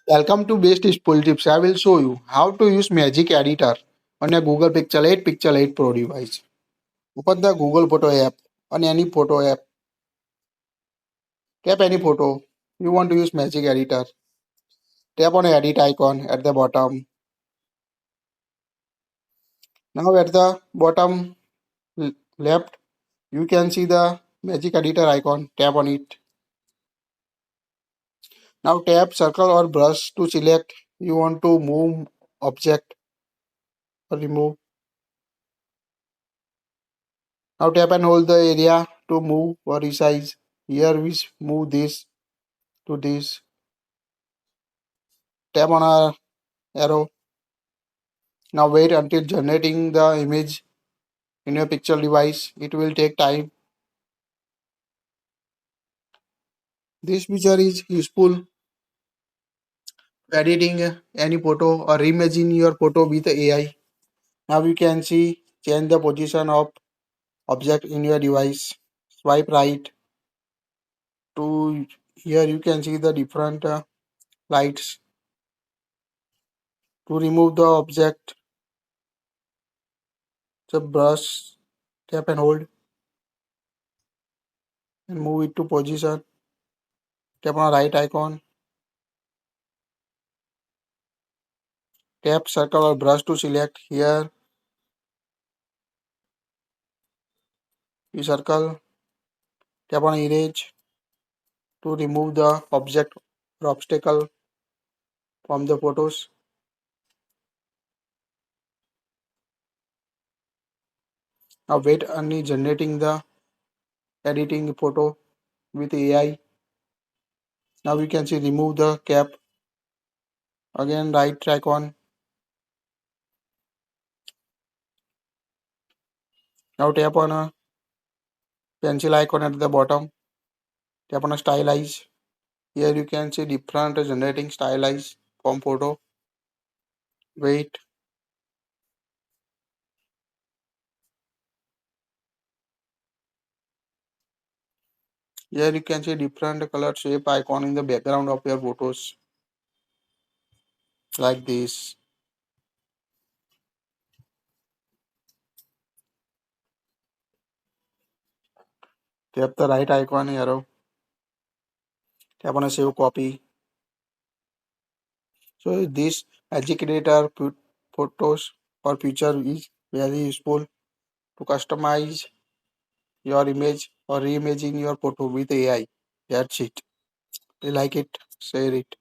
Welcome to Bestusefultips. I will show you how to use Magic Editor on your Google Pixel 8 Pro device. Open the Google Photo app on any photo app. Tap any photo. You want to use Magic Editor. Tap on edit icon at the bottom. Now at the bottom left, you can see the Magic Editor icon. Tap on it. Now tap circle or brush to select you want to move object or remove. Now tap and hold the area to move or resize. Here we move this to this. Tap on a arrow. Now wait until generating the image in your pixel device. It will take time. This feature is useful for editing any photo or reimaging your photo with AI. Now you can see change the position of object in your device. Swipe right to here you can see the different lights. To remove the object, the brush tap and hold and move it to position. Tap on right icon. Tap circle or brush to select. Here you circle. Tap on erase to remove the object or obstacle from the photos. Now wait only generating the editing photo with AI. Now you can see remove the cap. Again right icon. Now tap on a pencil icon at the bottom. Tap on a stylize. Here you can see different generating stylize from photo. Wait. Here you can see different color shape icon in the background of your photos like this. Tap the right icon arrow. Tap on a save copy. So this magic editor photos or feature is very useful to customize your image or reimaging your photo with AI. That's it. If you like it, share it.